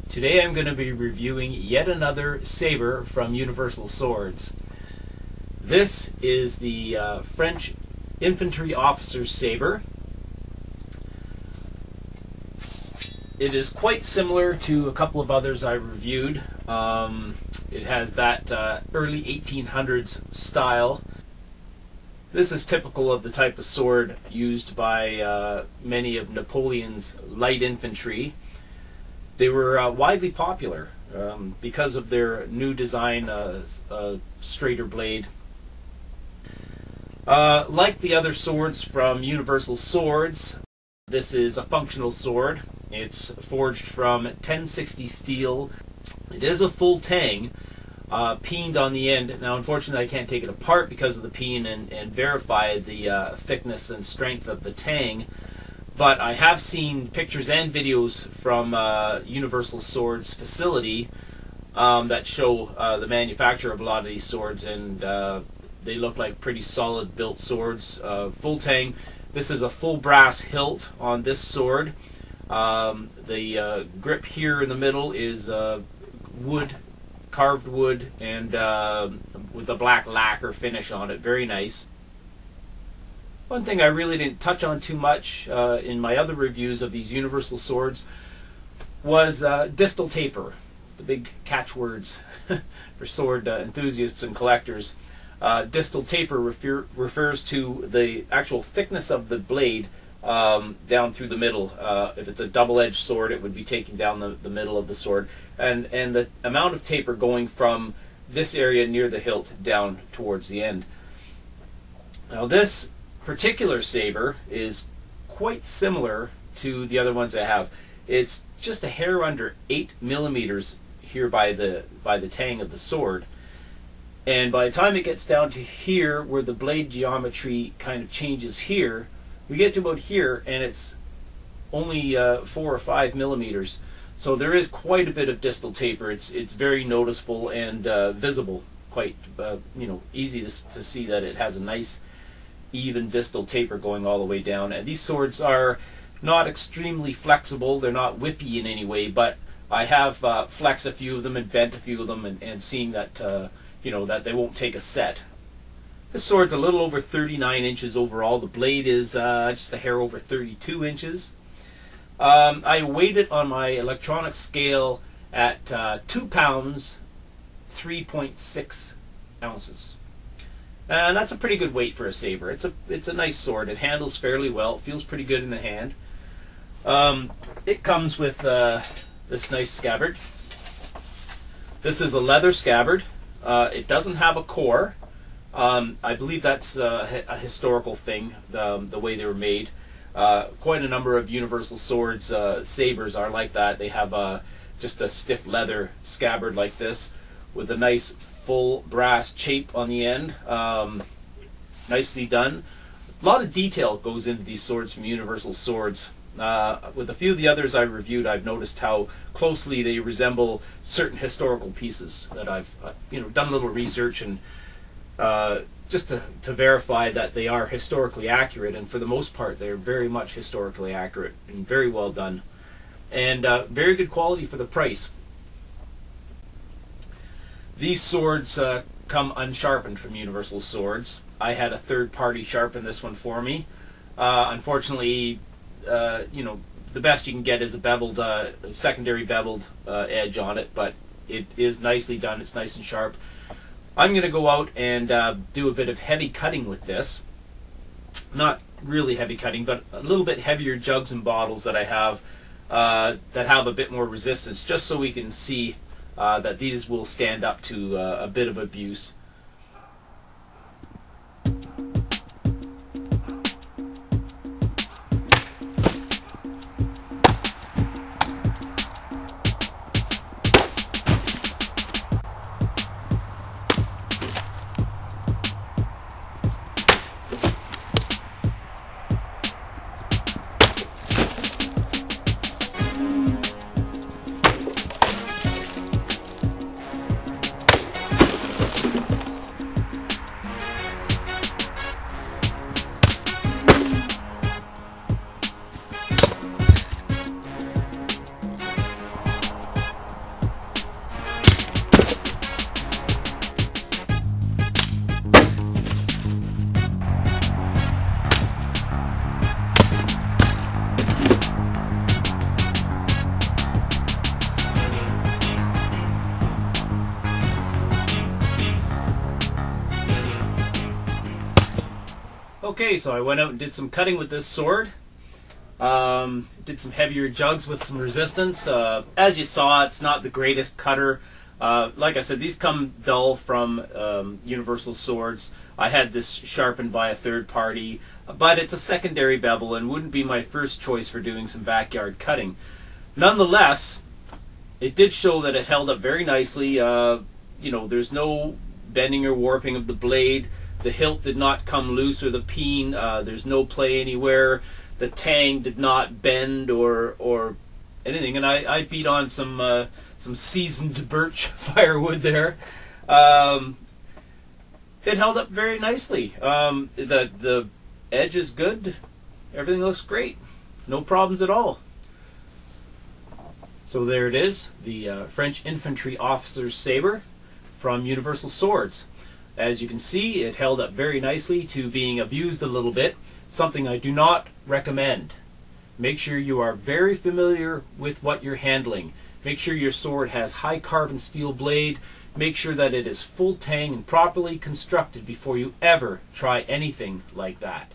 Today I'm going to be reviewing yet another saber from Universal Swords. This is the French infantry officer's saber. It is quite similar to a couple of others I reviewed. It has that early 1800s style. This is typical of the type of sword used by many of Napoleon's light infantry. They were widely popular because of their new design, straighter blade. Like the other swords from Universal Swords, this is a functional sword. It's forged from 1060 steel. It is a full tang, peened on the end. Now, unfortunately, I can't take it apart because of the peen and verify the thickness and strength of the tang. But I have seen pictures and videos from Universal Swords facility that show the manufacture of a lot of these swords, and they look like pretty solid built swords. Full tang. This is a full brass hilt on this sword. The grip here in the middle is wood, carved wood, and with a black lacquer finish on it. Very nice. One thing I really didn't touch on too much in my other reviews of these Universal Swords was Distal Taper, the big catchwords for sword enthusiasts and collectors. Distal Taper refers to the actual thickness of the blade down through the middle. If it's a double-edged sword, it would be taking down the middle of the sword, and the amount of taper going from this area near the hilt down towards the end. Now, this particular saber is quite similar to the other ones I have. It's just a hair under 8 millimeters here by the tang of the sword, and by the time it gets down to here where the blade geometry kind of changes here, we get to about here and it's only 4 or 5 millimeters. So there is quite a bit of distal taper. It's very noticeable and visible, quite easy to see that it has a nice even distal taper going all the way down. And these swords are not extremely flexible. They're not whippy in any way, but I have flexed a few of them and bent a few of them, and seeing that that they won't take a set. This sword's a little over 39 inches overall. The blade is just a hair over 32 inches. I weighed it on my electronic scale at 2 pounds 3.6 ounces. And that's a pretty good weight for a saber. It's a nice sword. It handles fairly well. It feels pretty good in the hand. It comes with this nice scabbard. This is a leather scabbard. It doesn't have a core. I believe that's a historical thing, the way they were made. Quite a number of Universal Swords sabers are like that. They have just a stiff leather scabbard like this with a nice full brass chape on the end. Nicely done. A lot of detail goes into these swords from Universal Swords. With a few of the others I reviewed, I've noticed how closely they resemble certain historical pieces that I've done a little research and just to verify that they are historically accurate, and for the most part they're very much historically accurate and very well done, and very good quality for the price. These swords come unsharpened from Universal Swords. I had a third party sharpen this one for me. Unfortunately, the best you can get is a beveled, secondary beveled edge on it, but it is nicely done. It's nice and sharp. I'm going to go out and do a bit of heavy cutting with this. Not really heavy cutting, but a little bit heavier jugs and bottles that I have that have a bit more resistance, just so we can see that these will stand up to a bit of abuse. Okay, so I went out and did some cutting with this sword. Did some heavier jugs with some resistance. As you saw, it's not the greatest cutter. Like I said, these come dull from Universal Swords. I had this sharpened by a third party, but it's a secondary bevel and wouldn't be my first choice for doing some backyard cutting. Nonetheless, it did show that it held up very nicely. You know, there's no bending or warping of the blade. The hilt did not come loose, or the peen. There's no play anywhere. The tang did not bend or anything. And I beat on some seasoned birch firewood there. It held up very nicely. The edge is good. Everything looks great. No problems at all. So there it is, the French infantry officer's saber from Universal Swords. As you can see, it held up very nicely to being abused a little bit, something I do not recommend. Make sure you are very familiar with what you're handling. Make sure your sword has high carbon steel blade. Make sure that it is full tang and properly constructed before you ever try anything like that.